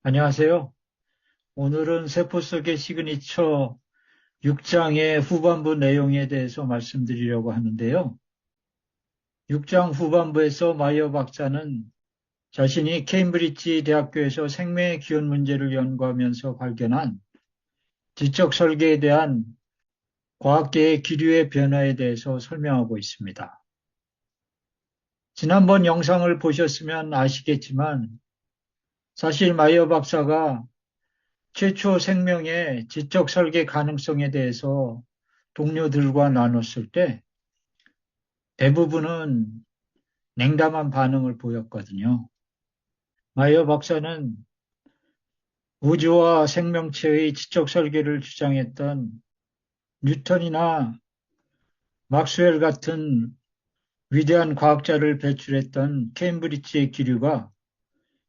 안녕하세요. 오늘은 세포 속의 시그니처 6장의 후반부 내용에 대해서 말씀드리려고 하는데요. 6장 후반부에서 마이어 박사는 자신이 케임브리지 대학교에서 생명의 기원 문제를 연구하면서 발견한 지적 설계에 대한 과학계의 기류의 변화에 대해서 설명하고 있습니다. 지난번 영상을 보셨으면 아시겠지만 사실 마이어 박사가 최초 생명의 지적 설계 가능성에 대해서 동료들과 나눴을 때 대부분은 냉담한 반응을 보였거든요. 마이어 박사는 우주와 생명체의 지적 설계를 주장했던 뉴턴이나 막스웰 같은 위대한 과학자를 배출했던 케임브리지의 기류가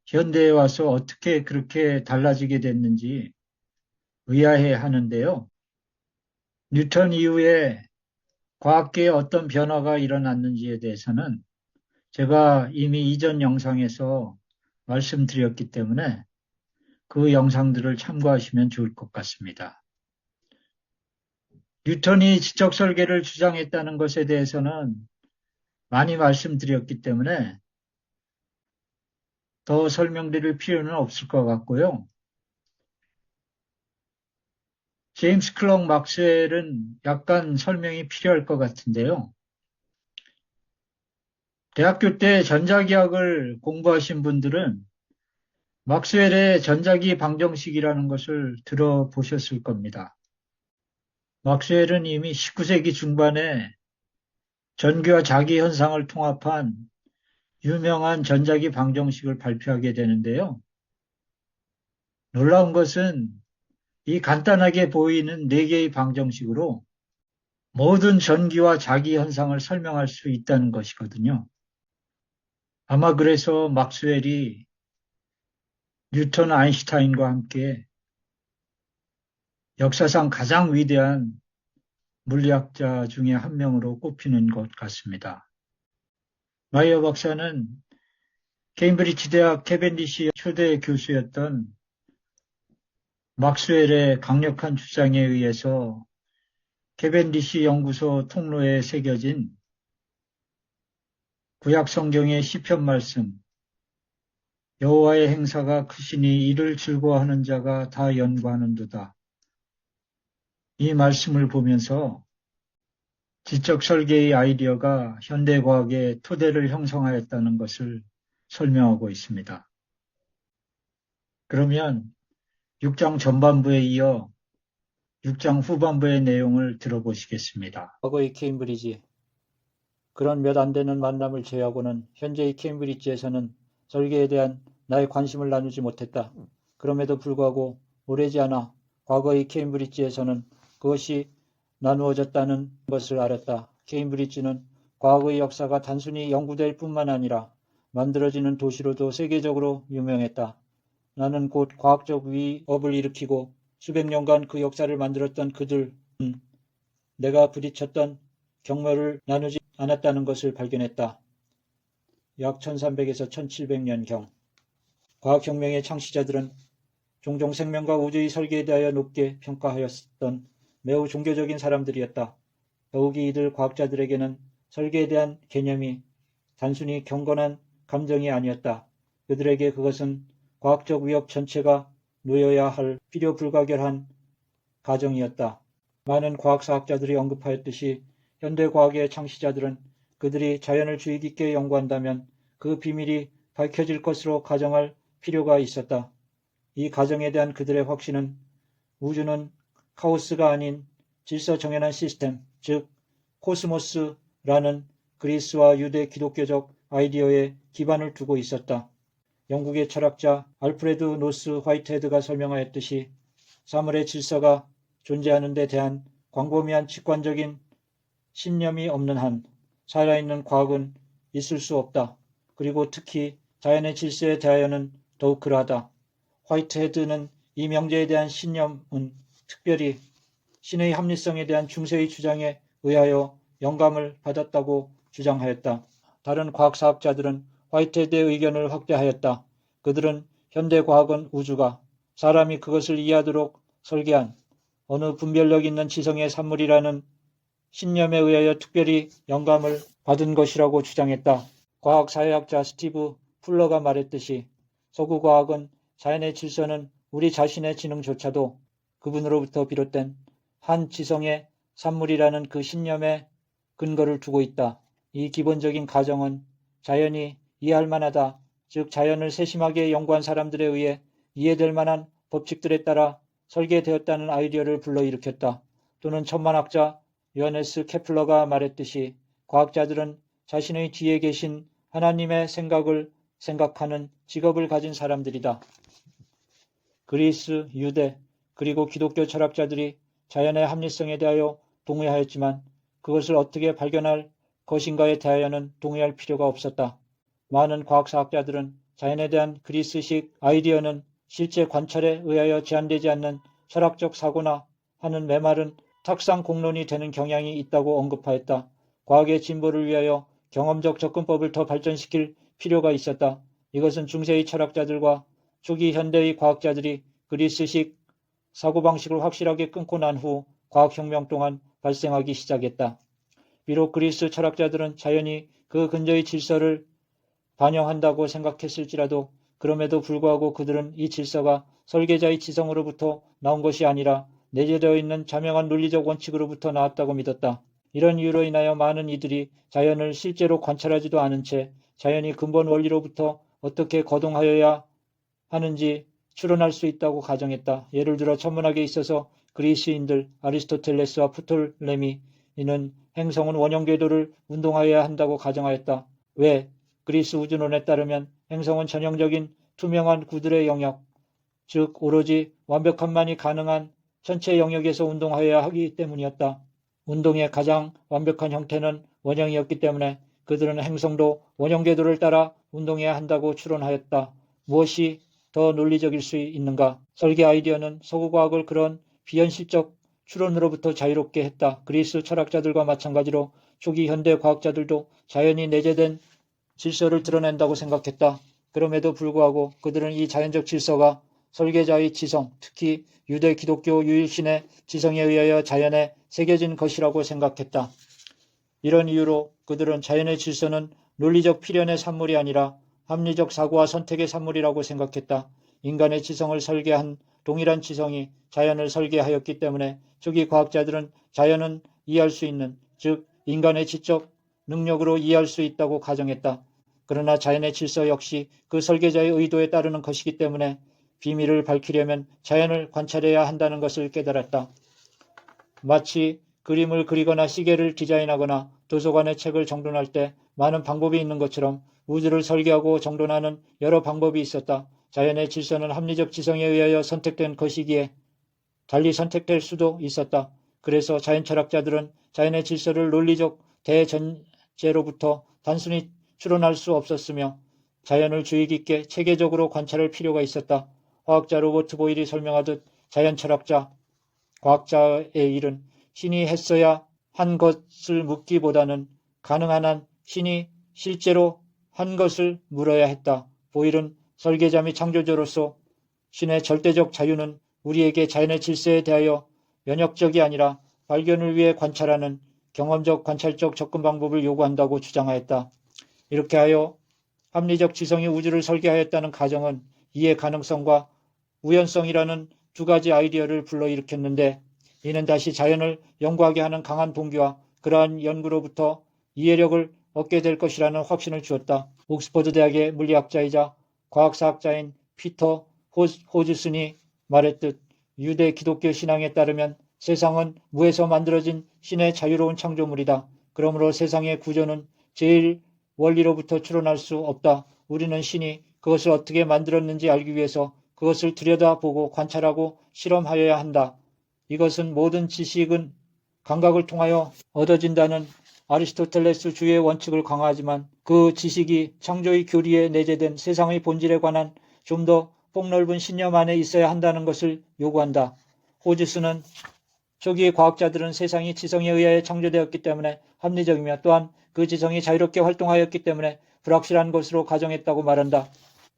현대에 와서 어떻게 그렇게 달라지게 됐는지 의아해 하는데요. 뉴턴 이후에 과학계에 어떤 변화가 일어났는지에 대해서는 제가 이미 이전 영상에서 말씀드렸기 때문에 그 영상들을 참고하시면 좋을 것 같습니다. 뉴턴이 지적 설계를 주장했다는 것에 대해서는 많이 말씀드렸기 때문에 더 설명드릴 필요는 없을 것 같고요. 제임스 클럭 막스웰은 약간 설명이 필요할 것 같은데요. 대학교 때 전자기학을 공부하신 분들은 막스웰의 전자기 방정식이라는 것을 들어보셨을 겁니다. 막스웰은 이미 19세기 중반에 전기와 자기 현상을 통합한 유명한 전자기 방정식을 발표하게 되는데요. 놀라운 것은 이 간단하게 보이는 네 개의 방정식으로 모든 전기와 자기 현상을 설명할 수 있다는 것이거든요. 아마 그래서 막스웰이 뉴턴, 아인슈타인과 함께 역사상 가장 위대한 물리학자 중에 한 명으로 꼽히는 것 같습니다. 마이어 박사는 케임브리지 대학 캐벤디시 초대 교수였던 막스웰의 강력한 주장에 의해서 캐벤디시 연구소 통로에 새겨진 구약 성경의 시편 말씀, 여호와의 행사가 크시니 이를 즐거워하는 자가 다 연구하는도다. 이 말씀을 보면서 지적 설계의 아이디어가 현대과학의 토대를 형성하였다는 것을 설명하고 있습니다. 그러면 6장 전반부에 이어 6장 후반부의 내용을 들어보시겠습니다. 과거의 케임브리지. 그런 몇 안 되는 만남을 제외하고는 현재의 케임브리지에서는 설계에 대한 나의 관심을 나누지 못했다. 그럼에도 불구하고 오래지 않아 과거의 케임브리지에서는 그것이 나누어졌다는 것을 알았다. 케임브리지는 과거의 역사가 단순히 연구될 뿐만 아니라 만들어지는 도시로도 세계적으로 유명했다. 나는 곧 과학적 위협을 일으키고 수백 년간 그 역사를 만들었던 그들은 내가 부딪혔던 경멸을 나누지 않았다는 것을 발견했다. 약 1300에서 1700년경. 과학혁명의 창시자들은 종종 생명과 우주의 설계에 대하여 높게 평가하였던 매우 종교적인 사람들이었다. 더욱이 이들 과학자들에게는 설계에 대한 개념이 단순히 경건한 감정이 아니었다. 그들에게 그것은 과학적 위협 전체가 놓여야 할 필요 불가결한 가정이었다. 많은 과학사학자들이 언급하였듯이 현대과학의 창시자들은 그들이 자연을 주의 깊게 연구한다면 그 비밀이 밝혀질 것으로 가정할 필요가 있었다. 이 가정에 대한 그들의 확신은 우주는 카오스가 아닌 질서 정연한 시스템, 즉 코스모스라는 그리스와 유대 기독교적 아이디어에 기반을 두고 있었다. 영국의 철학자 알프레드 노스 화이트헤드가 설명하였듯이 사물의 질서가 존재하는 데 대한 광범위한 직관적인 신념이 없는 한 살아있는 과학은 있을 수 없다. 그리고 특히 자연의 질서에 대하여는 더욱 그러하다. 화이트헤드는 이 명제에 대한 신념은 특별히 신의 합리성에 대한 중세의 주장에 의하여 영감을 받았다고 주장하였다. 다른 과학사학자들은 화이트헤드의 의견을 확대하였다. 그들은 현대과학은 우주가 사람이 그것을 이해하도록 설계한 어느 분별력 있는 지성의 산물이라는 신념에 의하여 특별히 영감을 받은 것이라고 주장했다. 과학사회학자 스티브 풀러가 말했듯이 서구과학은 자연의 질서는 우리 자신의 지능조차도 그분으로부터 비롯된 한 지성의 산물이라는 그 신념에 근거를 두고 있다. 이 기본적인 가정은 자연이 이해할 만하다. 즉 자연을 세심하게 연구한 사람들에 의해 이해될 만한 법칙들에 따라 설계되었다는 아이디어를 불러일으켰다. 또는 천만학자 요하네스 케플러가 말했듯이 과학자들은 자신의 뒤에 계신 하나님의 생각을 생각하는 직업을 가진 사람들이다. 그리스, 유대, 그리고 기독교 철학자들이 자연의 합리성에 대하여 동의하였지만 그것을 어떻게 발견할 것인가에 대하여는 동의할 필요가 없었다. 많은 과학사학자들은 자연에 대한 그리스식 아이디어는 실제 관찰에 의하여 제한되지 않는 철학적 사고나 하는 메마른 탁상 공론이 되는 경향이 있다고 언급하였다. 과학의 진보를 위하여 경험적 접근법을 더 발전시킬 필요가 있었다. 이것은 중세의 철학자들과 초기 현대의 과학자들이 그리스식 사고방식을 확실하게 끊고 난 후 과학혁명 동안 발생하기 시작했다. 비록 그리스 철학자들은 자연이 그 근저의 질서를 반영한다고 생각했을지라도 그럼에도 불구하고 그들은 이 질서가 설계자의 지성으로부터 나온 것이 아니라 내재되어 있는 자명한 논리적 원칙으로부터 나왔다고 믿었다. 이런 이유로 인하여 많은 이들이 자연을 실제로 관찰하지도 않은 채 자연이 근본 원리로부터 어떻게 거동하여야 하는지 추론할 수 있다고 가정했다. 예를 들어 천문학에 있어서 그리스인들 아리스토텔레스와 프톨레미는 행성은 원형 궤도를 운동하여야 한다고 가정하였다. 왜? 그리스 우주론에 따르면 행성은 전형적인 투명한 구들의 영역, 즉 오로지 완벽함만이 가능한 전체 영역에서 운동하여야 하기 때문이었다. 운동의 가장 완벽한 형태는 원형이었기 때문에 그들은 행성도 원형 궤도를 따라 운동해야 한다고 추론하였다. 무엇이 더 논리적일 수 있는가? 설계 아이디어는 서구과학을 그런 비현실적 추론으로부터 자유롭게 했다. 그리스 철학자들과 마찬가지로 초기 현대 과학자들도 자연이 내재된 질서를 드러낸다고 생각했다. 그럼에도 불구하고 그들은 이 자연적 질서가 설계자의 지성, 특히 유대 기독교 유일신의 지성에 의하여 자연에 새겨진 것이라고 생각했다. 이런 이유로 그들은 자연의 질서는 논리적 필연의 산물이 아니라 합리적 사고와 선택의 산물이라고 생각했다. 인간의 지성을 설계한 동일한 지성이 자연을 설계하였기 때문에 초기 과학자들은 자연은 이해할 수 있는, 즉 인간의 지적 능력으로 이해할 수 있다고 가정했다. 그러나 자연의 질서 역시 그 설계자의 의도에 따르는 것이기 때문에 비밀을 밝히려면 자연을 관찰해야 한다는 것을 깨달았다. 마치 그림을 그리거나 시계를 디자인하거나 도서관의 책을 정돈할 때 많은 방법이 있는 것처럼 우주를 설계하고 정돈하는 여러 방법이 있었다. 자연의 질서는 합리적 지성에 의하여 선택된 것이기에 달리 선택될 수도 있었다. 그래서 자연철학자들은 자연의 질서를 논리적 대전제로부터 단순히 추론할 수 없었으며 자연을 주의 깊게 체계적으로 관찰할 필요가 있었다. 화학자 로버트 보일이 설명하듯 자연철학자, 과학자의 일은 신이 했어야 한 것을 묻기보다는 가능한 한 신이 실제로 한 것을 물어야 했다. 보일은 설계자 및 창조자로서 신의 절대적 자유는 우리에게 자연의 질서에 대하여 면역적이 아니라 발견을 위해 관찰하는 경험적 관찰적 접근 방법을 요구한다고 주장하였다. 이렇게 하여 합리적 지성이 우주를 설계하였다는 가정은 이해 가능성과 우연성이라는 두 가지 아이디어를 불러일으켰는데 이는 다시 자연을 연구하게 하는 강한 동기와 그러한 연구로부터 이해력을 얻게 될 것이라는 확신을 주었다. 옥스퍼드 대학의 물리학자이자 과학사학자인 피터 호즈슨이 말했듯 유대 기독교 신앙에 따르면 세상은 무에서 만들어진 신의 자유로운 창조물이다. 그러므로 세상의 구조는 제일 원리로부터 추론할 수 없다. 우리는 신이 그것을 어떻게 만들었는지 알기 위해서 그것을 들여다보고 관찰하고 실험하여야 한다. 이것은 모든 지식은 감각을 통하여 얻어진다는 아리스토텔레스 주의 원칙을 강화하지만 그 지식이 창조의 교리에 내재된 세상의 본질에 관한 좀 더 폭넓은 신념 안에 있어야 한다는 것을 요구한다. 호즈스는 초기의 과학자들은 세상이 지성에 의하여 창조되었기 때문에 합리적이며 또한 그 지성이 자유롭게 활동하였기 때문에 불확실한 것으로 가정했다고 말한다.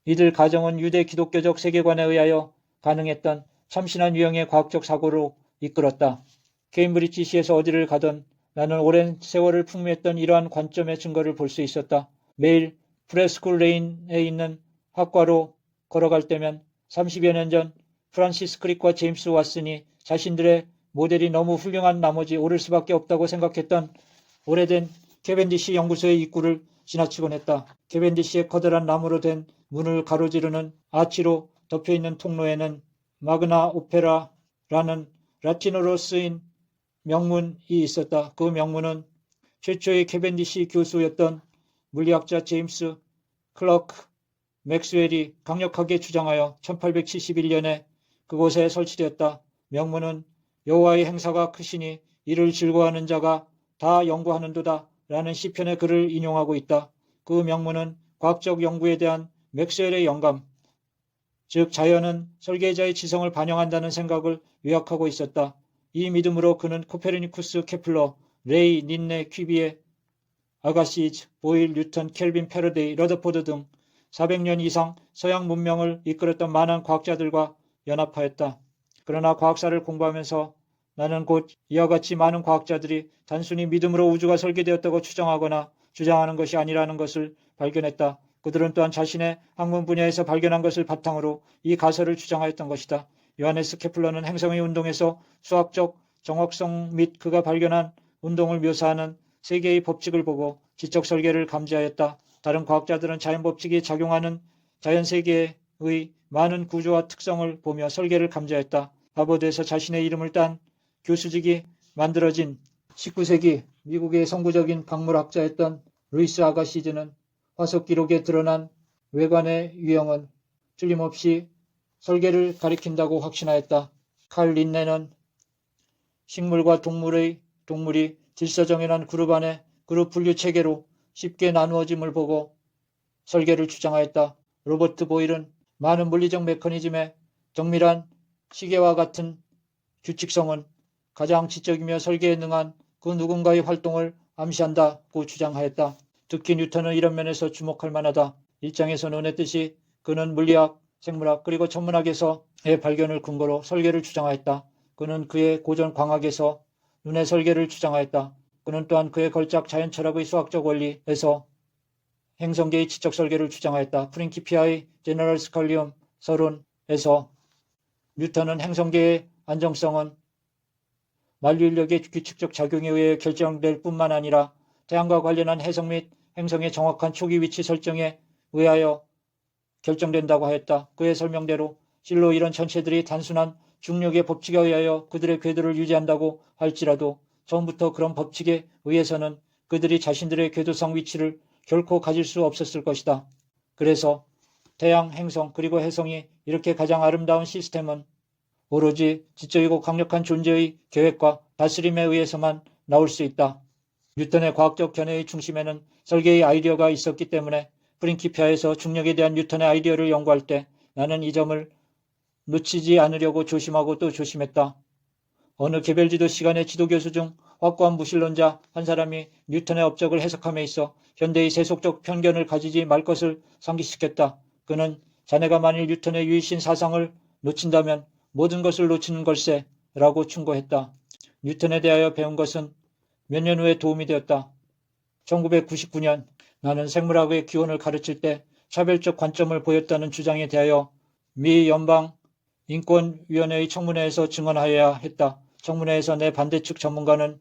이들 가정은 유대 기독교적 세계관에 의하여 가능했던 참신한 유형의 과학적 사고로 이끌었다. 케임브리지시에서 어디를 가든 나는 오랜 세월을 풍미했던 이러한 관점의 증거를 볼 수 있었다. 매일 프레스쿨 레인에 있는 학과로 걸어갈 때면 30여 년 전 프란시스 크릭과 제임스 왓슨이 자신들의 모델이 너무 훌륭한 나머지 오를 수밖에 없다고 생각했던 오래된 캐벤디시 연구소의 입구를 지나치곤 했다. 캐벤디시의 커다란 나무로 된 문을 가로지르는 아치로 덮여있는 통로에는 마그나 오페라라는 라틴어로 쓰인 명문이 있었다. 그 명문은 최초의 캐벤디시 교수였던 물리학자 제임스 클러크 맥스웰이 강력하게 주장하여 1871년에 그곳에 설치되었다. 명문은 여호와의 행사가 크시니 이를 즐거워하는 자가 다 연구하는도다 라는 시편의 글을 인용하고 있다. 그 명문은 과학적 연구에 대한 맥스웰의 영감, 즉 자연은 설계자의 지성을 반영한다는 생각을 요약하고 있었다. 이 믿음으로 그는 코페르니쿠스, 케플러, 레이, 닌네, 퀴비에, 아가시즈, 보일, 뉴턴, 켈빈, 패러데이, 러더포드 등 400년 이상 서양 문명을 이끌었던 많은 과학자들과 연합하였다. 그러나 과학사를 공부하면서 나는 곧 이와 같이 많은 과학자들이 단순히 믿음으로 우주가 설계되었다고 추정하거나 주장하는 것이 아니라는 것을 발견했다. 그들은 또한 자신의 학문 분야에서 발견한 것을 바탕으로 이 가설을 주장하였던 것이다. 요하네스 케플러는 행성의 운동에서 수학적 정확성 및 그가 발견한 운동을 묘사하는 세계의 법칙을 보고 지적 설계를 감지하였다. 다른 과학자들은 자연 법칙이 작용하는 자연 세계의 많은 구조와 특성을 보며 설계를 감지하였다. 하버드에서 자신의 이름을 딴 교수직이 만들어진 19세기 미국의 선구적인 박물학자였던 루이스 아가시즈는 화석 기록에 드러난 외관의 유형은 틀림없이 설계를 가리킨다고 확신하였다. 칼 린네는 식물과 동물이 질서정연한 그룹 안에 그룹 분류 체계로 쉽게 나누어짐을 보고 설계를 주장하였다. 로버트 보일은 많은 물리적 메커니즘의 정밀한 시계와 같은 규칙성은 가장 지적이며 설계에 능한 그 누군가의 활동을 암시한다고 주장하였다. 특히 뉴턴은 이런 면에서 주목할 만하다. 일장에서 논했듯이 그는 물리학, 생물학 그리고 천문학에서의 발견을 근거로 설계를 주장하였다. 그는 그의 고전 광학에서 눈의 설계를 주장하였다. 그는 또한 그의 걸작 자연철학의 수학적 원리에서 행성계의 지적 설계를 주장하였다. 프린키피아의 제너럴 스컬리움 서론에서 뉴턴은 행성계의 안정성은 만류인력의 규칙적 작용에 의해 결정될 뿐만 아니라 태양과 관련한 해성 및 행성의 정확한 초기 위치 설정에 의하여 결정된다고 하였다. 그의 설명대로 실로 이런 전체들이 단순한 중력의 법칙에 의하여 그들의 궤도를 유지한다고 할지라도 처음부터 그런 법칙에 의해서는 그들이 자신들의 궤도상 위치를 결코 가질 수 없었을 것이다. 그래서 태양, 행성 그리고 해성이 이렇게 가장 아름다운 시스템은 오로지 지적이고 강력한 존재의 계획과 다스림에 의해서만 나올 수 있다. 뉴턴의 과학적 견해의 중심에는 설계의 아이디어가 있었기 때문에 프린키피아에서 중력에 대한 뉴턴의 아이디어를 연구할 때 나는 이 점을 놓치지 않으려고 조심하고 또 조심했다. 어느 개별지도 시간의 지도교수 중 확고한 무신론자 한 사람이 뉴턴의 업적을 해석함에 있어 현대의 세속적 편견을 가지지 말 것을 상기시켰다. 그는 자네가 만일 뉴턴의 유일신 사상을 놓친다면 모든 것을 놓치는 걸세 라고 충고했다. 뉴턴에 대하여 배운 것은 몇 년 후에 도움이 되었다. 1999년 나는 생물학의 기원을 가르칠 때 차별적 관점을 보였다는 주장에 대하여 미 연방인권위원회의 청문회에서 증언하여야 했다. 청문회에서 내 반대측 전문가는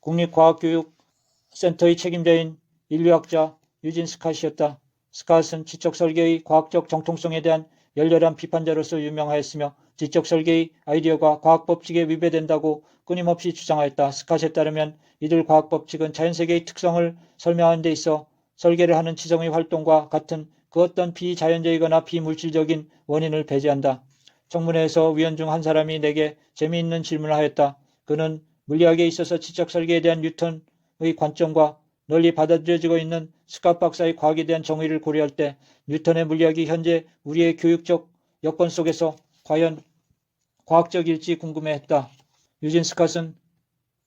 국립과학교육센터의 책임자인 인류학자 유진 스캇이었다. 스캇은 지적설계의 과학적 정통성에 대한 열렬한 비판자로서 유명하였으며 지적설계의 아이디어가 과학법칙에 위배된다고 끊임없이 주장하였다. 스캇에 따르면 이들 과학법칙은 자연세계의 특성을 설명하는 데 있어 설계를 하는 지성의 활동과 같은 그 어떤 비자연적이거나 비물질적인 원인을 배제한다. 청문회에서 위원 중 한 사람이 내게 재미있는 질문을 하였다. 그는 물리학에 있어서 지적설계에 대한 뉴턴의 관점과 널리 받아들여지고 있는 스캇 박사의 과학에 대한 정의를 고려할 때 뉴턴의 물리학이 현재 우리의 교육적 여건 속에서 과연 과학적일지 궁금해했다. 유진 스캇은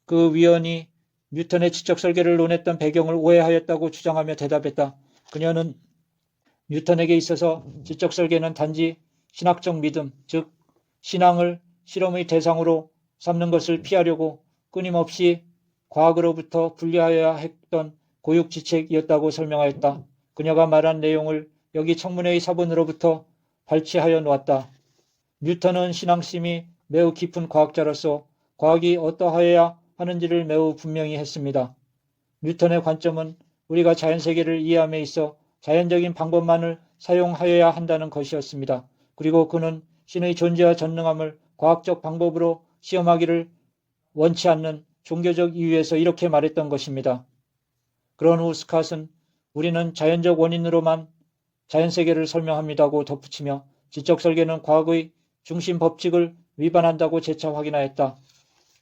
그 위원이 뉴턴의 지적 설계를 논했던 배경을 오해하였다고 주장하며 대답했다. 그녀는 뉴턴에게 있어서 지적 설계는 단지 신학적 믿음, 즉 신앙을 실험의 대상으로 삼는 것을 피하려고 끊임없이 과학으로부터 분리하여야 했던 고육지책이었다고 설명하였다. 그녀가 말한 내용을 여기 청문회의 사본으로부터 발췌하여 놓았다. 뉴턴은 신앙심이 매우 깊은 과학자로서 과학이 어떠하여야 하는지를 매우 분명히 했습니다. 뉴턴의 관점은 우리가 자연세계를 이해함에 있어 자연적인 방법만을 사용하여야 한다는 것이었습니다. 그리고 그는 신의 존재와 전능함을 과학적 방법으로 시험하기를 원치 않는 종교적 이유에서 이렇게 말했던 것입니다. 그런 후 스캇은 우리는 자연적 원인으로만 자연세계를 설명합니다고 덧붙이며 지적 설계는 과학의 중심 법칙을 위반한다고 재차 확인하였다.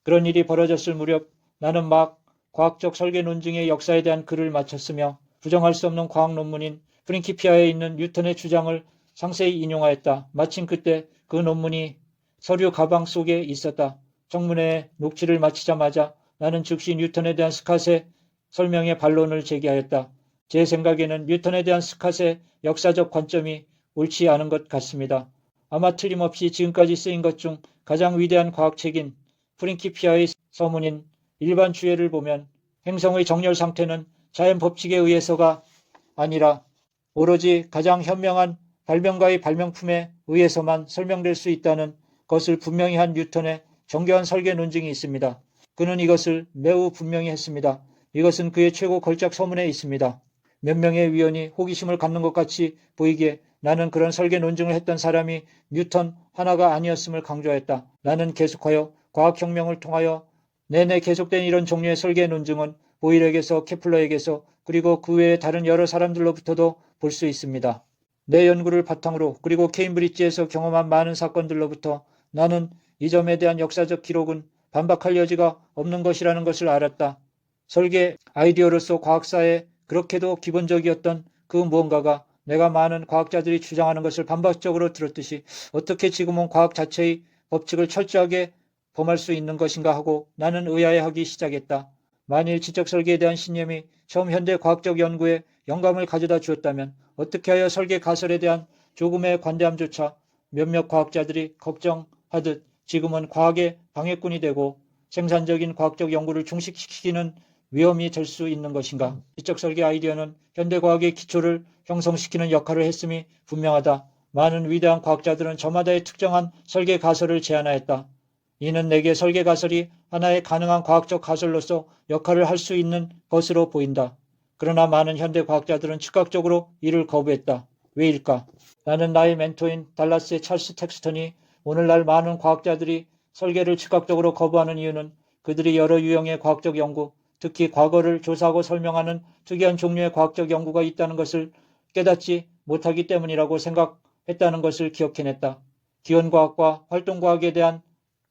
그런 일이 벌어졌을 무렵 나는 막 과학적 설계 논증의 역사에 대한 글을 마쳤으며 부정할 수 없는 과학 논문인 프린키피아에 있는 뉴턴의 주장을 상세히 인용하였다. 마침 그때 그 논문이 서류 가방 속에 있었다. 청문회의 녹취를 마치자마자 나는 즉시 뉴턴에 대한 스캇의 설명에 반론을 제기하였다. 제 생각에는 뉴턴에 대한 스캇의 역사적 관점이 옳지 않은 것 같습니다. 아마 틀림없이 지금까지 쓰인 것 중 가장 위대한 과학책인 프린키피아의 서문인 일반 주해를 보면 행성의 정렬 상태는 자연 법칙에 의해서가 아니라 오로지 가장 현명한 발명가의 발명품에 의해서만 설명될 수 있다는 것을 분명히 한 뉴턴의 정교한 설계 논증이 있습니다. 그는 이것을 매우 분명히 했습니다. 이것은 그의 최고 걸작 서문에 있습니다. 몇 명의 위원이 호기심을 갖는 것 같이 보이기에 나는 그런 설계 논증을 했던 사람이 뉴턴 하나가 아니었음을 강조했다. 나는 계속하여 과학혁명을 통하여 내내 계속된 이런 종류의 설계 논증은 보일에게서 케플러에게서 그리고 그 외의 다른 여러 사람들로부터도 볼 수 있습니다. 내 연구를 바탕으로 그리고 케임브리지에서 경험한 많은 사건들로부터 나는 이 점에 대한 역사적 기록은 반박할 여지가 없는 것이라는 것을 알았다. 설계 아이디어로서 과학사에 그렇게도 기본적이었던 그 무언가가 내가 많은 과학자들이 주장하는 것을 반박적으로 들었듯이 어떻게 지금은 과학 자체의 법칙을 철저하게 범할 수 있는 것인가 하고 나는 의아해하기 시작했다. 만일 지적 설계에 대한 신념이 처음 현대 과학적 연구에 영감을 가져다 주었다면 어떻게 하여 설계 가설에 대한 조금의 관대함조차 몇몇 과학자들이 걱정하듯 지금은 과학의 방해꾼이 되고 생산적인 과학적 연구를 중식시키는 위험이 될 수 있는 것인가? 지적 설계 아이디어는 현대 과학의 기초를 형성시키는 역할을 했음이 분명하다. 많은 위대한 과학자들은 저마다의 특정한 설계 가설을 제안하였다. 이는 내게 설계 가설이 하나의 가능한 과학적 가설로서 역할을 할 수 있는 것으로 보인다. 그러나 많은 현대 과학자들은 즉각적으로 이를 거부했다. 왜일까? 나는 나의 멘토인 달라스의 찰스 텍스턴이 오늘날 많은 과학자들이 설계를 즉각적으로 거부하는 이유는 그들이 여러 유형의 과학적 연구, 특히 과거를 조사하고 설명하는 특이한 종류의 과학적 연구가 있다는 것을 깨닫지 못하기 때문이라고 생각했다는 것을 기억해냈다. 기원과학과 활동과학에 대한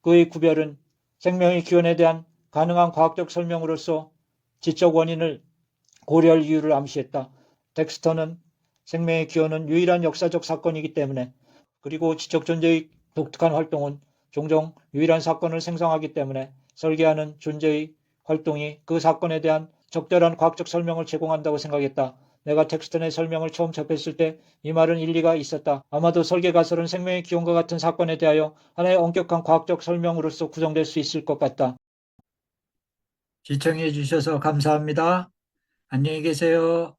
그의 구별은 생명의 기원에 대한 가능한 과학적 설명으로서 지적 원인을 고려할 이유를 암시했다. 덱스터는 생명의 기원은 유일한 역사적 사건이기 때문에 그리고 지적 존재의 독특한 활동은 종종 유일한 사건을 생성하기 때문에 설계하는 존재의 활동이 그 사건에 대한 적절한 과학적 설명을 제공한다고 생각했다. 내가 텍스턴의 설명을 처음 접했을 때 이 말은 일리가 있었다. 아마도 설계 가설은 생명의 기원과 같은 사건에 대하여 하나의 엄격한 과학적 설명으로서 구성될 수 있을 것 같다. 시청해 주셔서 감사합니다. 안녕히 계세요.